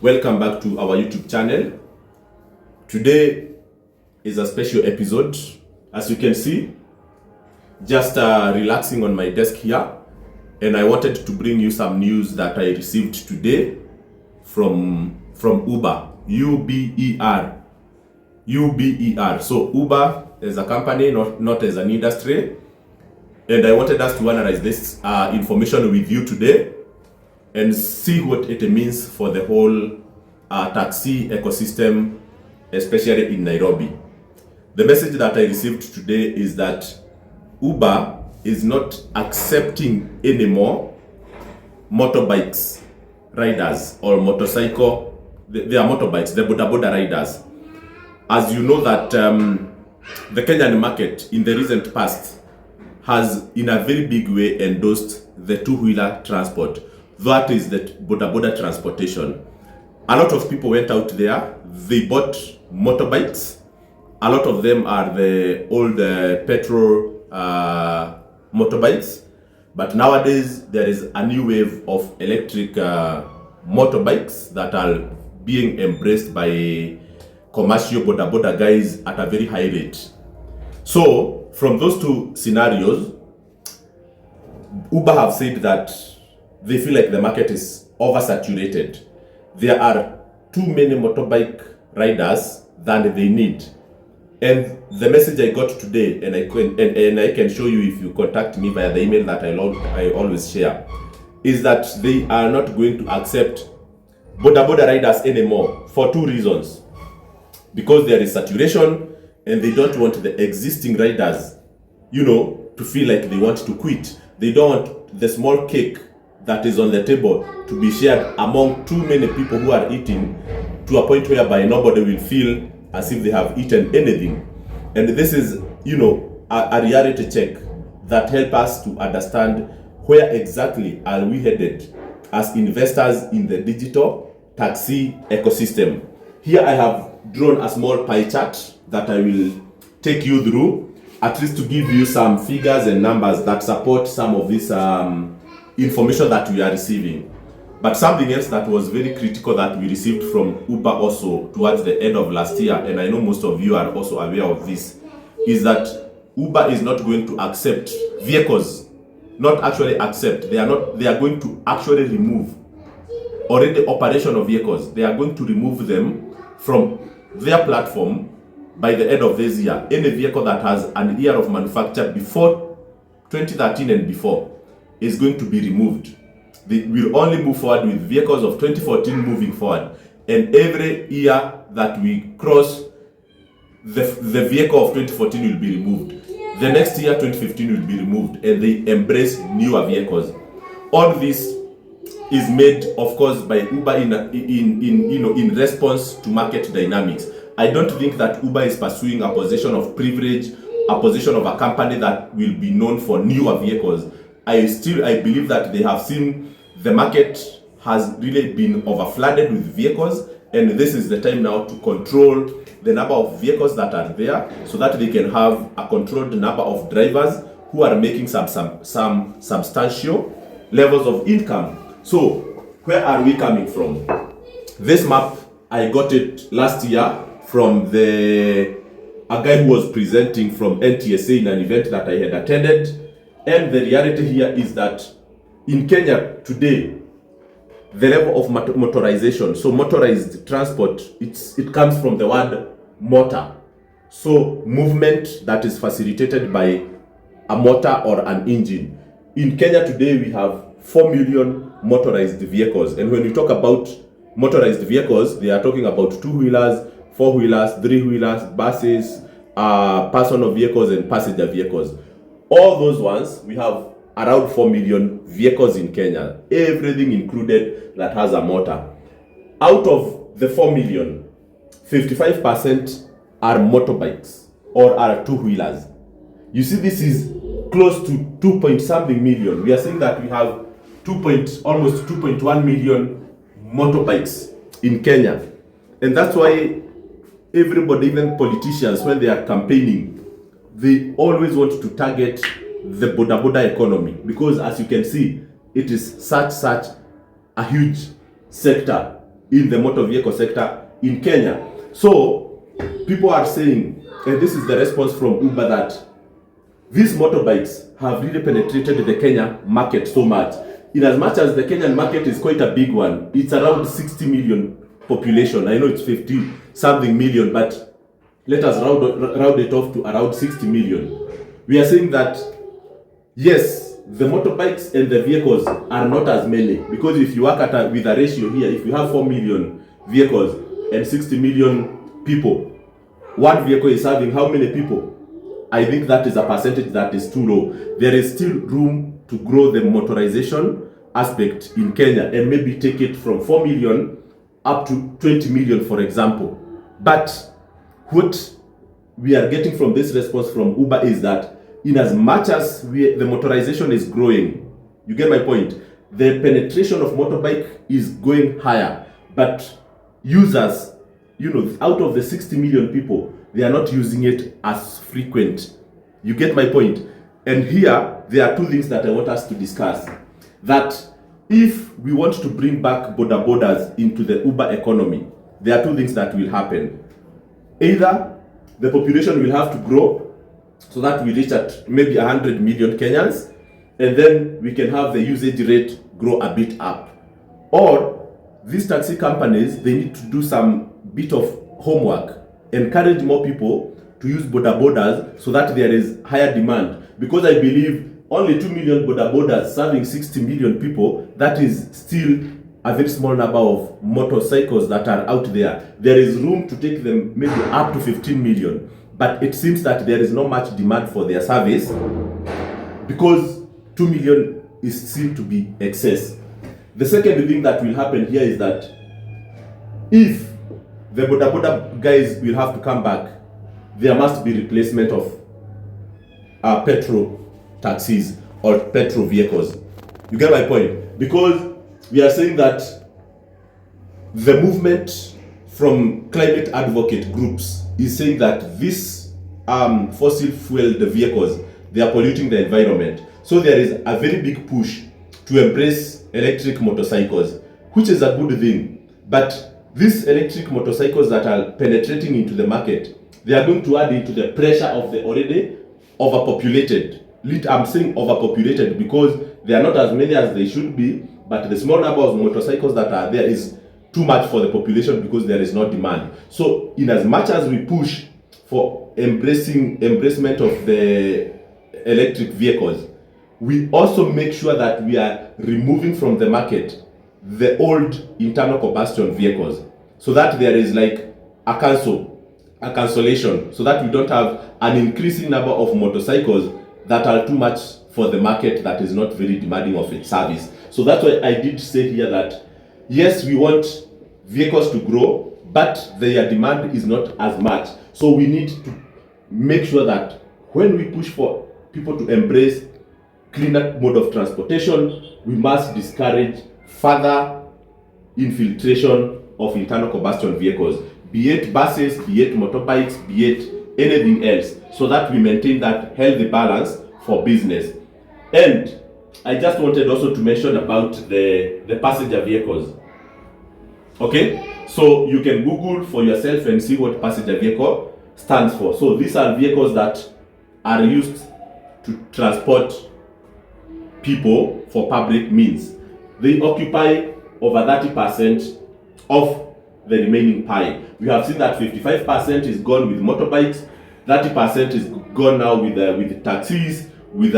Welcome back to our YouTube channel. Today is a special episode. As you can see, just relaxing on my desk here, and I wanted to bring you some news that I received today from Uber. U-B-E-R. So Uber is a company, not as an industry, and I wanted us to analyze this information with you today and see what it means for the whole taxi ecosystem, especially in Nairobi. The message that I received today is that Uber is not accepting anymore motorbikes riders or motorcycle. They are motorbikes, the boda riders. As you know that the Kenyan market in the recent past has in a very big way endorsed the two-wheeler transport. That is the boda transportation. A lot of people went out there, they bought motorbikes. A lot of them are the old petrol motorbikes. But nowadays, there is a new wave of electric motorbikes that are being embraced by commercial boda guys at a very high rate. So, from those two scenarios, Uber have said that they feel like the market is oversaturated. There are too many motorbike riders than they need. And the message I got today, and I can show you if you contact me via the email that I always share, is that they are not going to accept boda riders anymore for two reasons. Because there is saturation, and they don't want the existing riders, to feel like they want to quit. They don't want the small cake that is on the table to be shared among too many people who are eating, to a point whereby nobody will feel as if they have eaten anything. And this is, a reality check that helps us to understand where exactly are we headed as investors in the digital taxi ecosystem. Here I have drawn a small pie chart that I will take you through, at least to give you some figures and numbers that support some of this information that we are receiving. But something else that was very critical that we received from Uber also towards the end of last year, and I know most of you are also aware of this, is that Uber is not going to accept vehicles. Not actually accept, they are going to actually remove already operational vehicles. They are going to remove them from their platform by the end of this year. Any vehicle that has an year of manufacture before 2013 and before is going to be removed. They will only move forward with vehicles of 2014 moving forward. And every year that we cross, the vehicle of 2014 will be removed. The next year, 2015 will be removed, and they embrace newer vehicles. All this is made, of course, by Uber in response to market dynamics. I don't think that Uber is pursuing a position of privilege, a position of a company that will be known for newer vehicles. I believe that they have seen the market has really been overflooded with vehicles, and this is the time now to control the number of vehicles that are there so that they can have a controlled number of drivers who are making some substantial levels of income. So, where are we coming from? This map, I got it last year from a guy who was presenting from NTSA in an event that I had attended. And the reality here is that in Kenya today, the level of motorization, so motorized transport, it comes from the word motor. So movement that is facilitated by a motor or an engine. In Kenya today, we have 4 million motorized vehicles. And when we talk about motorized vehicles, they are talking about two-wheelers, four-wheelers, three-wheelers, buses, personal vehicles, and passenger vehicles. All those ones, we have around 4 million vehicles in Kenya, everything included that has a motor. Out of the 4 million, 55% are motorbikes or are two-wheelers. You see, this is close to 2-point-something million. We are saying that we have almost 2.1 million motorbikes in Kenya. And that's why everybody, even politicians, when they are campaigning, they always want to target the boda economy, because as you can see, it is such a huge sector in the motor vehicle sector in Kenya. So people are saying, and this is the response from Uber, that these motorbikes have really penetrated the Kenya market so much. In as much as the Kenyan market is quite a big one, it's around 60 million population. I know it's 50 something million, but let us round it off to around 60 million. We are saying that yes, the motorbikes and the vehicles are not as many, because if you work with a ratio here, if you have 4 million vehicles and 60 million people, one vehicle is serving how many people? I think that is a percentage that is too low. There is still room to grow the motorization aspect in Kenya and maybe take it from 4 million up to 20 million, for example. But what we are getting from this response from Uber is that in as much as the motorization is growing, you get my point, the penetration of motorbike is going higher, but users, out of the 60 million people, they are not using it as frequent. You get my point? And here, there are two things that I want us to discuss. That if we want to bring back boda bodas into the Uber economy, there are two things that will happen. Either the population will have to grow so that we reach at maybe 100 million Kenyans, and then we can have the usage rate grow a bit up. Or these taxi companies, they need to do some bit of homework, encourage more people to use boda bodas so that there is higher demand. Because I believe only 2 million boda bodas serving 60 million people, that is still a very small number of motorcycles that are out there. There is room to take them maybe up to 15 million. But it seems that there is not much demand for their service because 2 million is seen to be excess. The second thing that will happen here is that if the boda boda guys will have to come back, there must be replacement of petrol taxis or petrol vehicles. You get my point? Because we are saying that the movement from climate advocate groups is saying that these fossil fueled vehicles, they are polluting the environment. So there is a very big push to embrace electric motorcycles, which is a good thing. But these electric motorcycles that are penetrating into the market, they are going to add into the pressure of the already overpopulated. I'm saying overpopulated because they are not as many as they should be, but the small number of motorcycles that are there is too much for the population because there is no demand. So in as much as we push for embracement of the electric vehicles, we also make sure that we are removing from the market the old internal combustion vehicles, so that there is like a cancellation, so that we don't have an increasing number of motorcycles that are too much for the market that is not very demanding of its service. So that's why I did say here that yes, we want vehicles to grow, but their demand is not as much. So we need to make sure that when we push for people to embrace cleaner mode of transportation, we must discourage further infiltration of internal combustion vehicles, be it buses, be it motorbikes, be it anything else, so that we maintain that healthy balance for business. And I just wanted also to mention about the passenger vehicles. Okay, so you can Google for yourself and see what passenger vehicle stands for. So these are vehicles that are used to transport people for public means. They occupy over 30% of the remaining pie. We have seen that 55% is gone with motorbikes, 30% is gone now with taxis, with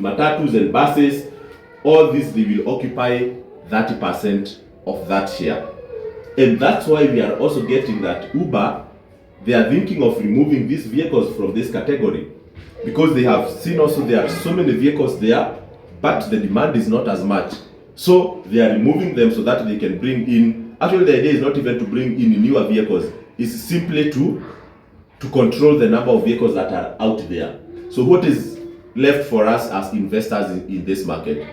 matatus and buses. All these, they will occupy 30% of that share. And that's why we are also getting that Uber, they are thinking of removing these vehicles from this category, because they have seen also there are so many vehicles there, but the demand is not as much. So they are removing them so that they can bring in, actually the idea is not even to bring in newer vehicles, it's simply to control the number of vehicles that are out there. So what is left for us as investors in this market?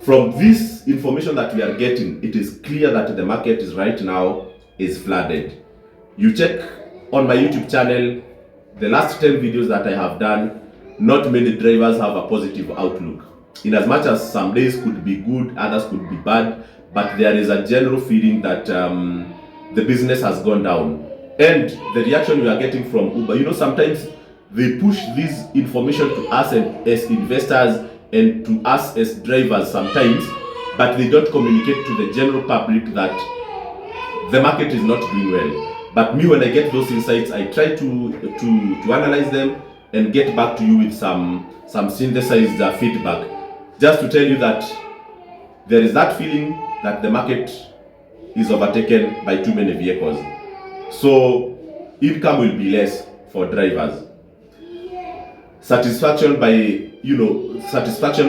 From this information that we are getting, it is clear that the market is right now is flooded. You check on my YouTube channel, the last 10 videos that I have done, not many drivers have a positive outlook. In as much as some days could be good, others could be bad, but there is a general feeling that the business has gone down. And the reaction we are getting from Uber, sometimes they push this information to us as investors and to us as drivers sometimes, but they don't communicate to the general public that the market is not doing well. But me, when I get those insights, I try to analyze them and get back to you with some synthesized feedback, just to tell you that there is that feeling that the market is overtaken by too many vehicles. So income will be less for drivers. Satisfaction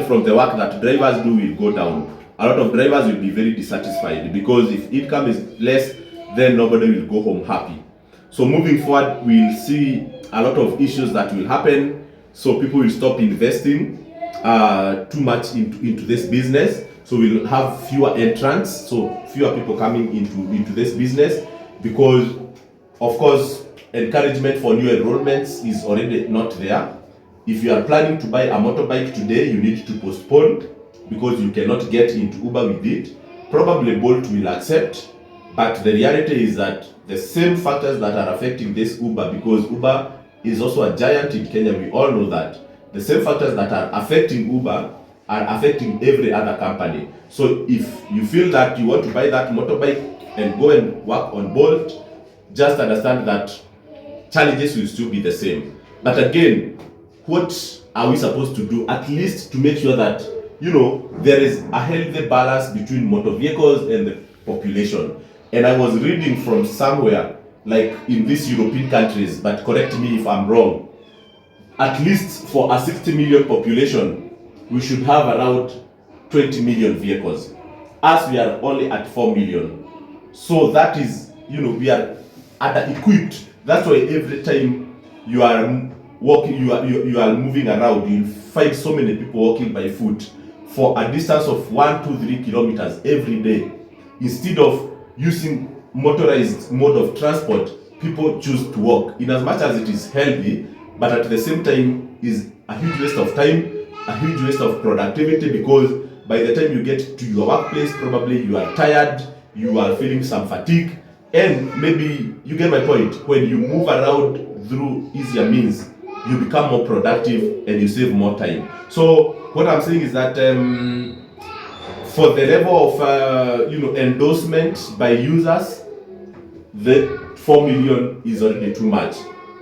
from the work that drivers do will go down. A lot of drivers will be very dissatisfied, because if income is less, then nobody will go home happy. So moving forward, we'll see a lot of issues that will happen. So people will stop investing too much into this business. So we'll have fewer entrants, so fewer people coming into this business, because of course encouragement for new enrollments is already not there. If you are planning to buy a motorbike today, you need to postpone, because you cannot get into Uber with it. Probably Bolt will accept, but the reality is that the same factors that are affecting this Uber, because Uber is also a giant in Kenya, we all know that. The same factors that are affecting Uber are affecting every other company. So if you feel that you want to buy that motorbike and go and work on Bolt, just understand that challenges will still be the same. But again, what are we supposed to do, at least to make sure that there is a healthy balance between motor vehicles and the population? And I was reading from somewhere, like in these European countries, but correct me if I'm wrong, at least for a 60 million population, we should have around 20 million vehicles. As we are only at 4 million. So that is, we are under-equipped. That's why every time you are walking, you are moving around, you'll find so many people walking by foot for a distance of 1, 2, 3 kilometers every day. Instead of using motorized mode of transport, people choose to walk, in as much as it is healthy, but at the same time is a huge waste of time, a huge waste of productivity, because by the time you get to your workplace, probably you are tired, you are feeling some fatigue, and maybe you get my point. When you move around through easier means, you become more productive and you save more time. So what I'm saying is that for the level of endorsement by users, the 4 million is already too much,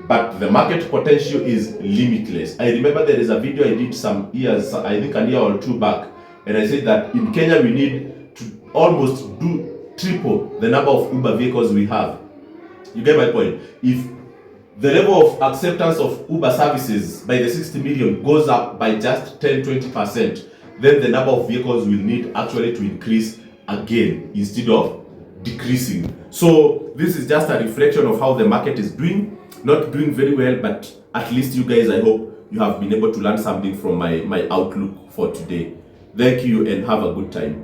but the market potential is limitless. I remember there is a video I did some years, I think a year or two back, and I said that in Kenya we need to almost triple the number of Uber vehicles we have. You get my point? If the level of acceptance of Uber services by the 60 million goes up by just 10-20%, then the number of vehicles will need actually to increase again instead of decreasing. So this is just a reflection of how the market is doing. Not doing very well, but at least you guys, I hope you have been able to learn something from my outlook for today. Thank you and have a good time.